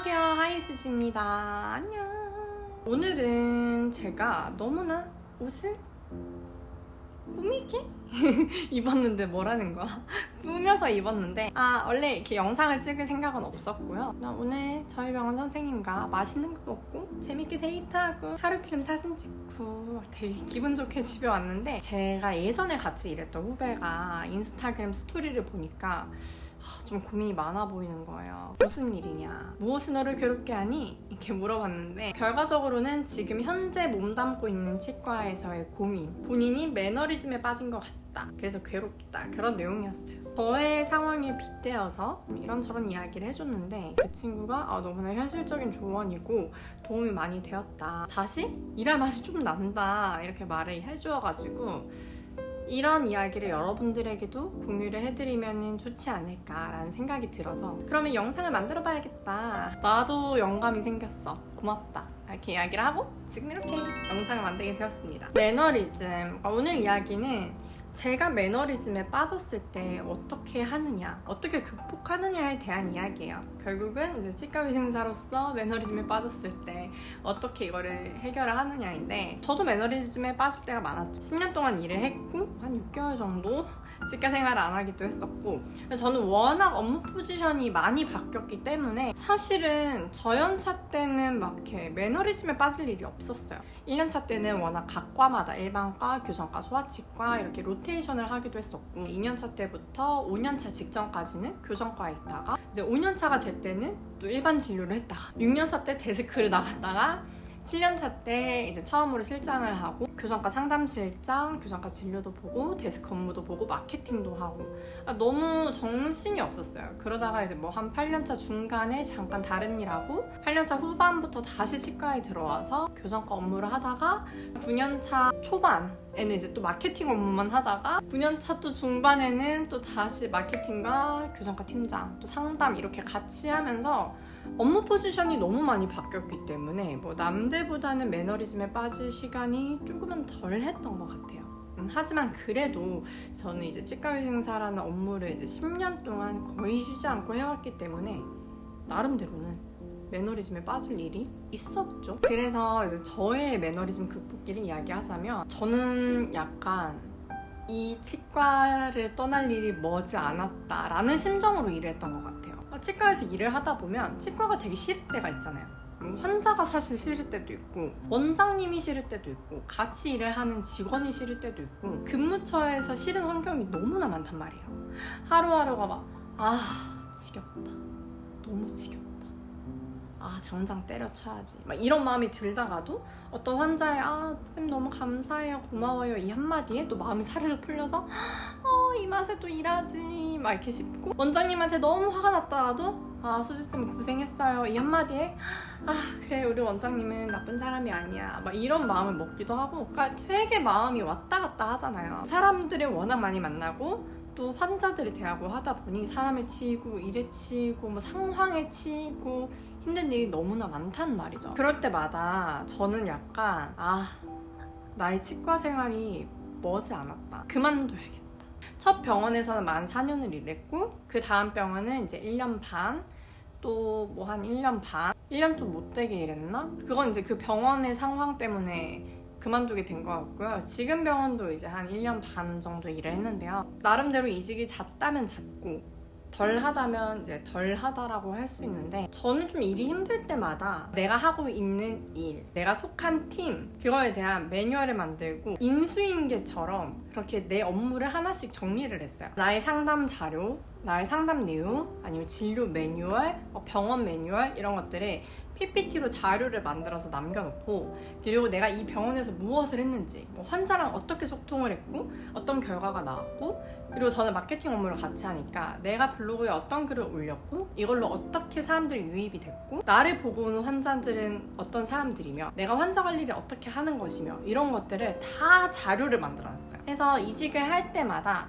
안녕하세요, 하이스지입니다. 안녕. 오늘은 제가 너무나 옷을 꾸미게 입었는데 뭐라는 거야? 꾸며서 입었는데 원래 이렇게 영상을 찍을 생각은 없었고요. 오늘 저희 병원 선생님과 맛있는 거 먹고 재밌게 데이트하고 하루 필름 사진 찍고 되게 기분 좋게 집에 왔는데, 제가 예전에 같이 일했던 후배가 인스타그램 스토리를 보니까 좀 고민이 많아 보이는 거예요. 무슨 일이냐? 무엇이 너를 괴롭게 하니? 이렇게 물어봤는데, 결과적으로는 지금 현재 몸담고 있는 치과에서의 고민, 본인이 매너리즘에 빠진 것 같다, 그래서 괴롭다, 그런 내용이었어요. 저의 상황에 빗대어서 이런저런 이야기를 해줬는데, 그 친구가 너무나 현실적인 조언이고 도움이 많이 되었다, 다시 일할 맛이 좀 난다, 이렇게 말을 해주어가지고 이런 이야기를 여러분들에게도 공유를 해드리면 좋지 않을까라는 생각이 들어서, 그러면 영상을 만들어 봐야겠다, 나도 영감이 생겼어, 고맙다, 이렇게 이야기를 하고 지금 이렇게 영상을 만들게 되었습니다. 매너리즘, 오늘 이야기는 제가 매너리즘에 빠졌을 때 어떻게 하느냐, 어떻게 극복하느냐에 대한 이야기예요. 결국은 이제 치과위생사로서 매너리즘에 빠졌을 때 어떻게 이거를 해결을 하느냐인데, 저도 매너리즘에 빠질 때가 많았죠. 10년 동안 일을 했고 한 6개월 정도 치과 생활을 안 하기도 했었고, 저는 워낙 업무 포지션이 많이 바뀌었기 때문에 사실은 저연차 때는 막 이렇게 매너리즘에 빠질 일이 없었어요. 1년차 때는 워낙 각 과마다 일반과, 교정과, 소아치과 이렇게 로테이션을 하기도 했었고, 2년차 때부터 5년차 직전까지는 교정과에 있다가, 이제 5년차가 될 때는 또 일반 진료를 했다가, 6년차 때 데스크를 나갔다가, 7년차 때 이제 처음으로 실장을 하고, 교정과 상담실장, 교정과 진료도 보고, 데스크 업무도 보고, 마케팅도 하고, 너무 정신이 없었어요. 그러다가 이제 뭐 한 8년차 중간에 잠깐 다른 일 하고, 8년차 후반부터 다시 치과에 들어와서 교정과 업무를 하다가, 9년차 초반에는 이제 또 마케팅 업무만 하다가, 9년차 또 중반에는 또 다시 마케팅과 교정과 팀장, 또 상담 이렇게 같이 하면서 업무 포지션이 너무 많이 바뀌었기 때문에 뭐 남들보다는 매너리즘에 빠질 시간이 조금은 덜 했던 것 같아요. 하지만 그래도 저는 이제 치과위생사라는 업무를 이제 10년 동안 거의 쉬지 않고 해왔기 때문에 나름대로는 매너리즘에 빠질 일이 있었죠. 그래서 이제 저의 매너리즘 극복기를 이야기하자면, 저는 약간 이 치과를 떠날 일이 머지 않았다라는 심정으로 일을 했던 것 같아요. 치과에서 일을 하다 보면 치과가 되게 싫을 때가 있잖아요. 환자가 사실 싫을 때도 있고, 원장님이 싫을 때도 있고, 같이 일을 하는 직원이 싫을 때도 있고, 근무처에서 싫은 환경이 너무나 많단 말이에요. 하루하루가 막 지겹다, 너무 지겹다, 당장 때려쳐야지, 막 이런 마음이 들다가도 어떤 환자의 쌤 너무 감사해요, 고마워요, 이 한마디에 또 마음이 사르르 풀려서 이 맛에 또 일하지 막 이렇게 싶고, 원장님한테 너무 화가 났다가도 수지쌤 고생했어요, 이 한마디에 그래, 우리 원장님은 나쁜 사람이 아니야, 막 이런 마음을 먹기도 하고, 그러니까 되게 마음이 왔다 갔다 하잖아요. 사람들을 워낙 많이 만나고 또 환자들을 대하고 하다 보니 사람에 치이고 일에 치이고 뭐 상황에 치이고 힘든 일이 너무나 많단 말이죠. 그럴 때마다 저는 약간 나의 치과 생활이 머지 않았다, 그만둬야겠다. 첫 병원에서는 만 4년을 일했고, 그 다음 병원은 이제 1년 반, 또 뭐 한 1년 반, 1년 좀 못되게 일했나? 그건 이제 그 병원의 상황 때문에 그만두게 된 것 같고요. 지금 병원도 이제 한 1년 반 정도 일을 했는데요. 나름대로 이직이 잦다면 잦고 덜 하다면 이제 덜 하다라고 할 수 있는데, 저는 좀 일이 힘들 때마다 내가 하고 있는 일, 내가 속한 팀, 그거에 대한 매뉴얼을 만들고 인수인계처럼 그렇게 내 업무를 하나씩 정리를 했어요. 나의 상담 자료, 나의 상담 내용, 아니면 진료 매뉴얼, 병원 매뉴얼, 이런 것들을 PPT로 자료를 만들어서 남겨놓고, 그리고 내가 이 병원에서 무엇을 했는지, 뭐 환자랑 어떻게 소통을 했고 어떤 결과가 나왔고, 그리고 저는 마케팅 업무를 같이 하니까 내가 블로그에 어떤 글을 올렸고 이걸로 어떻게 사람들이 유입이 됐고, 나를 보고 오는 환자들은 어떤 사람들이며, 내가 환자 관리를 어떻게 하는 것이며, 이런 것들을 다 자료를 만들어놨어요. 그래서 이직을 할 때마다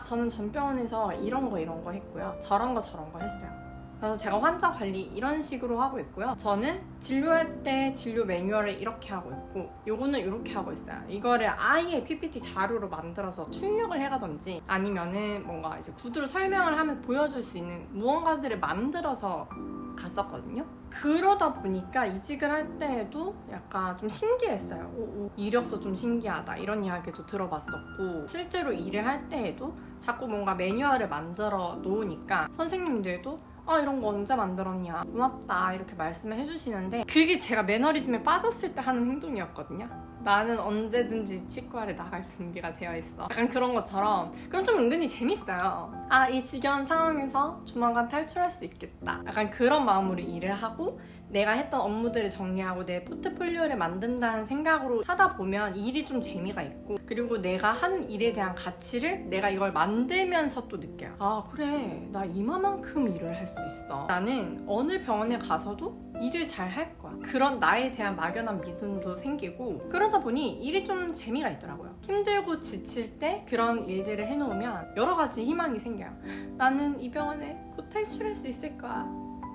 저는 전 병원에서 이런 거 했고요, 저런 거 했어요. 그래서 제가 환자 관리 이런 식으로 하고 있고요. 저는 진료할 때 진료 매뉴얼을 이렇게 하고 있고, 요거는 이렇게 하고 있어요. 이거를 아예 PPT 자료로 만들어서 출력을 해가든지, 아니면은 뭔가 이제 구두로 설명을 하면서 보여줄 수 있는 무언가들을 만들어서 갔었거든요. 그러다 보니까 이직을 할 때에도 약간 좀 신기했어요. 이력서 좀 신기하다 이런 이야기도 들어봤었고, 실제로 일을 할 때에도 자꾸 뭔가 매뉴얼을 만들어 놓으니까 선생님들도 이런 거 언제 만들었냐, 고맙다 이렇게 말씀을 해주시는데, 그게 제가 매너리즘에 빠졌을 때 하는 행동이었거든요. 나는 언제든지 치과를 나갈 준비가 되어 있어, 약간 그런 것처럼. 그럼 좀 은근히 재밌어요. 이 지겨운 상황에서 조만간 탈출할 수 있겠다, 약간 그런 마음으로 일을 하고, 내가 했던 업무들을 정리하고 내 포트폴리오를 만든다는 생각으로 하다 보면 일이 좀 재미가 있고, 그리고 내가 한 일에 대한 가치를 내가 이걸 만들면서 또 느껴요. 그래, 나 이만큼 일을 할 수 있어, 나는 어느 병원에 가서도 일을 잘 할 거야, 그런 나에 대한 막연한 믿음도 생기고, 그러다 보니 일이 좀 재미가 있더라고요. 힘들고 지칠 때 그런 일들을 해놓으면 여러 가지 희망이 생겨요. 나는 이 병원에 곧 탈출할 수 있을 거야,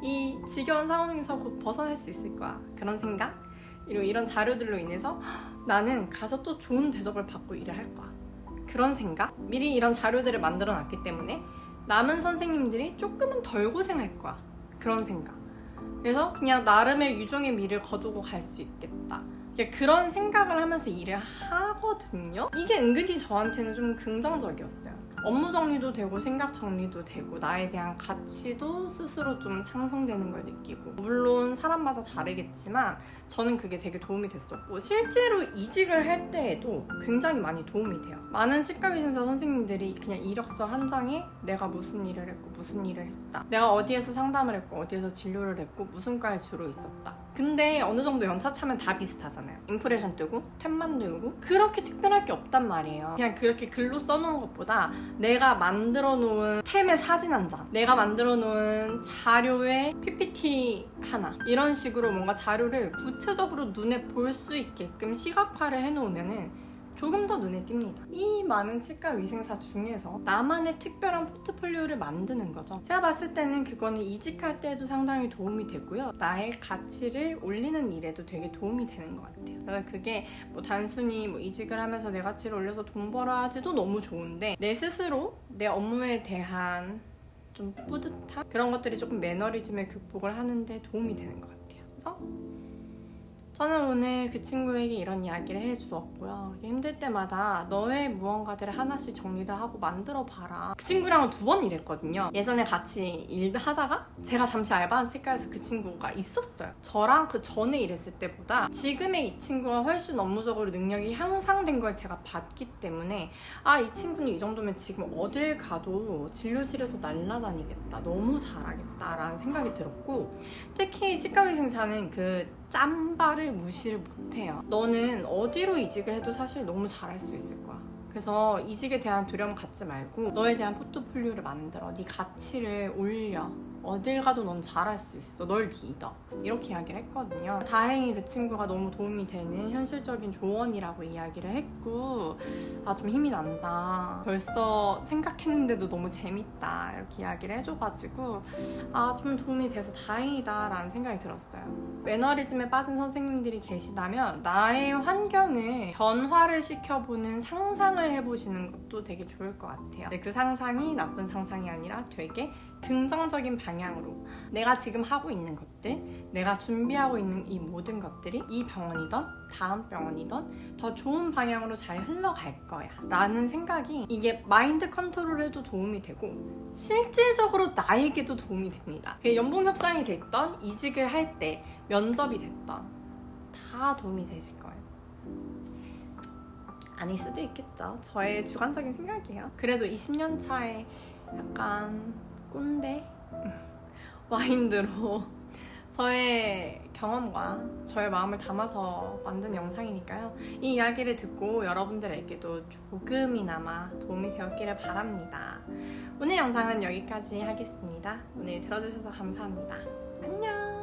이 지겨운 상황에서 곧 벗어날 수 있을 거야, 그런 생각, 그리고 이런 자료들로 인해서 나는 가서 또 좋은 대접을 받고 일을 할 거야, 그런 생각. 미리 이런 자료들을 만들어 놨기 때문에 남은 선생님들이 조금은 덜 고생할 거야, 그런 생각. 그래서 그냥 나름의 유종의 미를 거두고 갈 수 있겠다, 그런 생각을 하면서 일을 하거든요. 이게 은근히 저한테는 좀 긍정적이었어요. 업무 정리도 되고 생각 정리도 되고 나에 대한 가치도 스스로 좀 상승되는 걸 느끼고, 물론 사람마다 다르겠지만 저는 그게 되게 도움이 됐었고, 실제로 이직을 할 때에도 굉장히 많이 도움이 돼요. 많은 치과의사 선생님들이 그냥 이력서 한 장에 내가 무슨 일을 했고 무슨 일을 했다, 내가 어디에서 상담을 했고 어디에서 진료를 했고 무슨 과에 주로 있었다. 근데 어느 정도 연차 차면 다 비슷하잖아요. 인프레션 뜨고 탭 만들고 그렇게 특별할 게 없단 말이에요. 그냥 그렇게 글로 써놓은 것보다 내가 만들어 놓은 템의 사진 한 장, 내가 만들어 놓은 자료의 PPT 하나, 이런 식으로 뭔가 자료를 구체적으로 눈에 볼 수 있게끔 시각화를 해놓으면은 조금 더 눈에 띕니다. 이 많은 치과 위생사 중에서 나만의 특별한 포트폴리오를 만드는 거죠. 제가 봤을 때는 그거는 이직할 때도 상당히 도움이 되고요, 나의 가치를 올리는 일에도 되게 도움이 되는 것 같아요. 그래서 그게 뭐 단순히 뭐 이직을 하면서 내 가치를 올려서 돈 벌어야지도 너무 좋은데, 내 스스로 내 업무에 대한 좀 뿌듯함, 그런 것들이 조금 매너리즘의 극복을 하는데 도움이 되는 것 같아요. 그래서 저는 오늘 그 친구에게 이런 이야기를 해주었고요. 힘들 때마다 너의 무언가들을 하나씩 정리를 하고 만들어봐라. 그 친구랑은 2번 일했거든요. 예전에 같이 일도 하다가 제가 잠시 알바한 치과에서 그 친구가 있었어요. 저랑 그 전에 일했을 때보다 지금의 이 친구가 훨씬 업무적으로 능력이 향상된 걸 제가 봤기 때문에 이 친구는 이 정도면 지금 어딜 가도 진료실에서 날아다니겠다, 너무 잘하겠다 라는 생각이 들었고, 특히 치과의생사는 그 짬바를 무시를 못해요. 너는 어디로 이직을 해도 사실 너무 잘할 수 있을 거야. 그래서 이직에 대한 두려움 갖지 말고 너에 대한 포트폴리오를 만들어, 네 가치를 올려, 어딜 가도 넌 잘할 수 있어, 널 믿어, 이렇게 이야기를 했거든요. 다행히 그 친구가 너무 도움이 되는 현실적인 조언이라고 이야기를 했고, 좀 힘이 난다, 벌써 생각했는데도 너무 재밌다, 이렇게 이야기를 해줘가지고 좀 도움이 돼서 다행이다 라는 생각이 들었어요. 매너리즘에 빠진 선생님들이 계시다면 나의 환경을 변화를 시켜보는 상상을 해보시는 것도 되게 좋을 것 같아요. 근데 그 상상이 나쁜 상상이 아니라 되게 긍정적인 방향으로 내가 지금 하고 있는 것들, 내가 준비하고 있는 이 모든 것들이 이 병원이든 다음 병원이든 더 좋은 방향으로 잘 흘러갈 거야 라는 생각이, 이게 마인드 컨트롤에도 도움이 되고 실질적으로 나에게도 도움이 됩니다. 연봉 협상이 됐던, 이직을 할 때 면접이 됐던 다 도움이 되실 거예요. 아닐 수도 있겠죠. 저의 주관적인 생각이에요. 그래도 20년 차에 약간 꼰대 마인드로 저의 경험과 저의 마음을 담아서 만든 영상이니까요. 이 이야기를 듣고 여러분들에게도 조금이나마 도움이 되었기를 바랍니다. 오늘 영상은 여기까지 하겠습니다. 오늘 들어주셔서 감사합니다. 안녕.